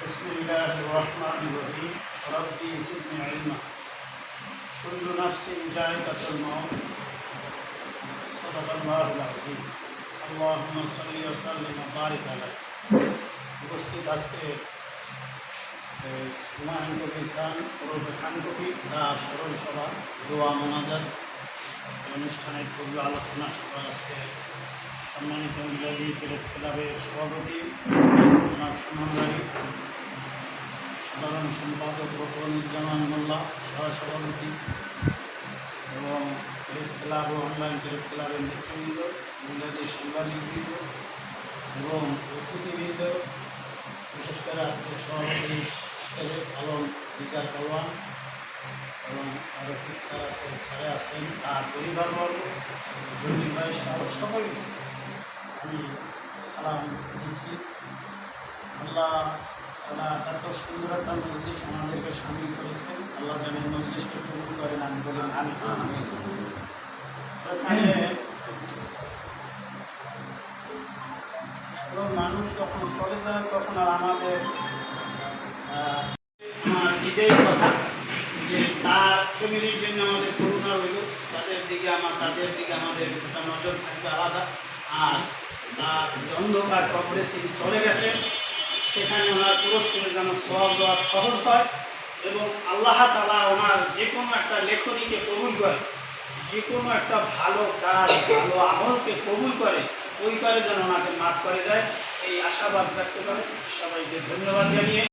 بسم الله الرحمن الرحيم ربي زدني علما كل نفس ذائقة الموت صدق الله العظيم اللهم صل وسلم وبارك عليه উপস্থিত আজকে হুমায়ুন কবির খান ওরফে খান কবির তার স্মরণ সভা দোয়া মোনাজাত অনুষ্ঠানের পূর্ব আলোচনা সভা আজকে সম্মানিত মিলাদি প্রেস ক্লাবের সভাপতি জনাব সুমনবাড়ি, সাধারণ সম্পাদক রকনুজ্জামান মোল্লা, সহসভাপতি এবং প্রেস ক্লাব ও অনলাইন প্রেস ক্লাবের নেতৃবৃন্দ, মিলাদি সাংবাদিকবৃন্দ এবং অতিথিবৃন্দ, বিশেষ করে আজকে সভাপতি আলম বিকার পালোয়ান এবং আরও স্যার আছে, স্যারে আছেন তার পরিবারবর্গ, জমির ভাই সহ সকল আমি সালাম দিচ্ছি। আল্লাহ তারা এত সুন্দর একটা মজলিস আমাদেরকে সামিল করেছেন, আল্লাহ যেন মজলিসকে কবুল করেন, আমি বলেন আমি। মানুষ যখন চলে যায় তখন আর আমাদের ঈদের কথা যে তার ফ্যামিলির জন্য আমাদের করুণা হইল, তাদের দিকে আমাদের একটা নজর থাকবে আলাদা। আর তার অন্ধকার কবরে তিনি চলে গেছে, সেখানে ওনার পুরস্কারের যেন সওয়াব দেওয়া সহজ হয় এবং আল্লাহ তাআলা ওনার যে কোনো একটা লেখনীকে কবুল করে, যে কোনো একটা ভালো কাজ ভালো আমলকে কবুল করে, ওই করে যেন ওনাকে মাফ করে দেয়, এই আশাবাদ ব্যক্ত করে সবাইকে ধন্যবাদ জানিয়ে